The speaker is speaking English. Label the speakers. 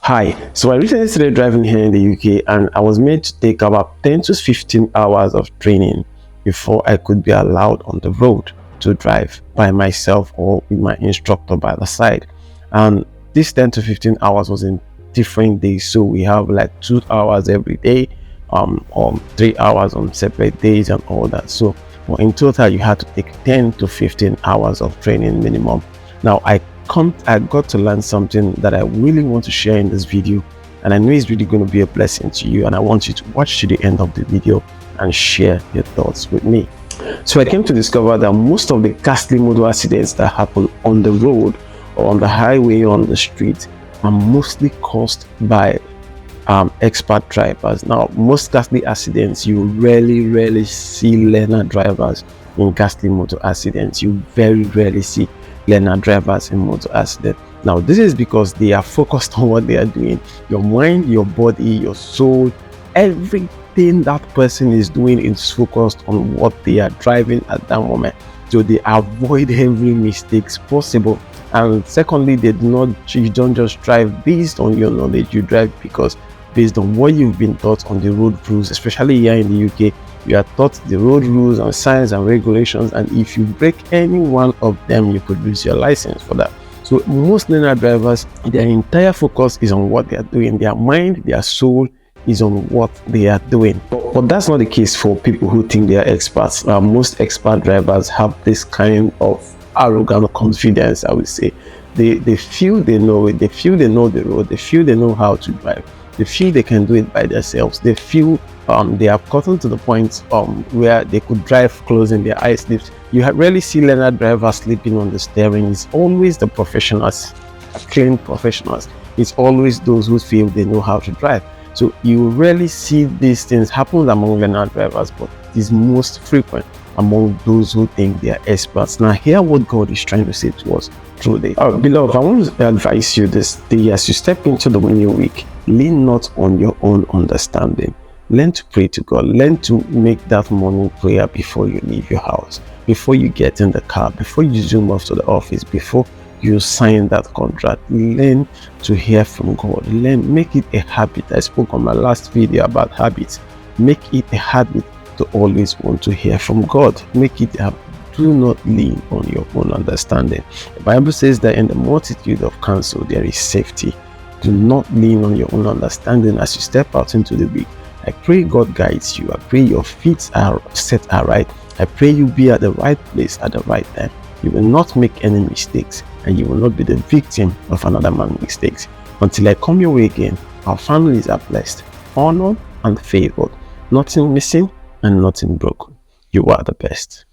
Speaker 1: Hi, so I recently started driving here in the UK and I was made to take about 10 to 15 hours of training before I could be allowed on the road to drive by myself or with my instructor by the side. And this 10 to 15 hours was in different days, so we have like 2 hours every day, or 3 hours on separate days and all that. So in total you had to take 10 to 15 hours of training minimum. Now I got to learn something that I really want to share in this video, and I know it's really going to be a blessing to you, and I want you to watch to the end of the video and share your thoughts with me. So I came to discover that most of the ghastly motor accidents that happen on the road or on the highway or on the street are mostly caused by expert drivers. Now, most ghastly accidents, you rarely see learner drivers in ghastly motor accidents. You very rarely see learner drivers in motor accident. Now, this is because they are focused on what they are doing. Your mind, your body, your soul, everything that person is doing is focused on what they are driving at that moment. So they avoid every mistakes possible. And secondly, you don't just drive based on your knowledge. You drive because based on what you've been taught on the road rules, especially here in the UK. You are taught the road rules and signs and regulations, and if you break any one of them, you could lose your license for that. So most learner drivers, their entire focus is on what they are doing. Their mind, their soul is on what they are doing. But that's not the case for people who think they are experts. Most expert drivers have this kind of arrogant confidence, I would say. They feel they know it. They feel they know the road. They feel they know how to drive. They feel they can do it by themselves. They feel they have gotten to the point where they could drive closing their eyes sleeps. You rarely see learner drivers sleeping on the steering. It's always the professionals, trained professionals. It's always those who feel they know how to drive. So you rarely see these things happen among learner drivers, but it is most frequent among those who think they are experts. Now, hear what God is trying to say to us through this. Beloved, I want to advise you this day as you step into the new week. Lean not on your own understanding. Learn to pray to God. Learn to make that morning prayer before you leave your house, before you get in the car, before you zoom off to the office, before you sign that contract. Learn to hear from God. Make it a habit. I spoke on my last video about habits. Make it a habit to always want to hear from God. Make it a habit. Do not lean on your own understanding. The Bible says that in the multitude of counsel there is safety. Do not lean on your own understanding as you step out into the week. I pray God guides you. I pray your feet are set aright. I pray you be at the right place at the right time. You will not make any mistakes, and you will not be the victim of another man's mistakes. Until I come your way again, our families are blessed, honored, and favored. Nothing missing and nothing broken. You are the best.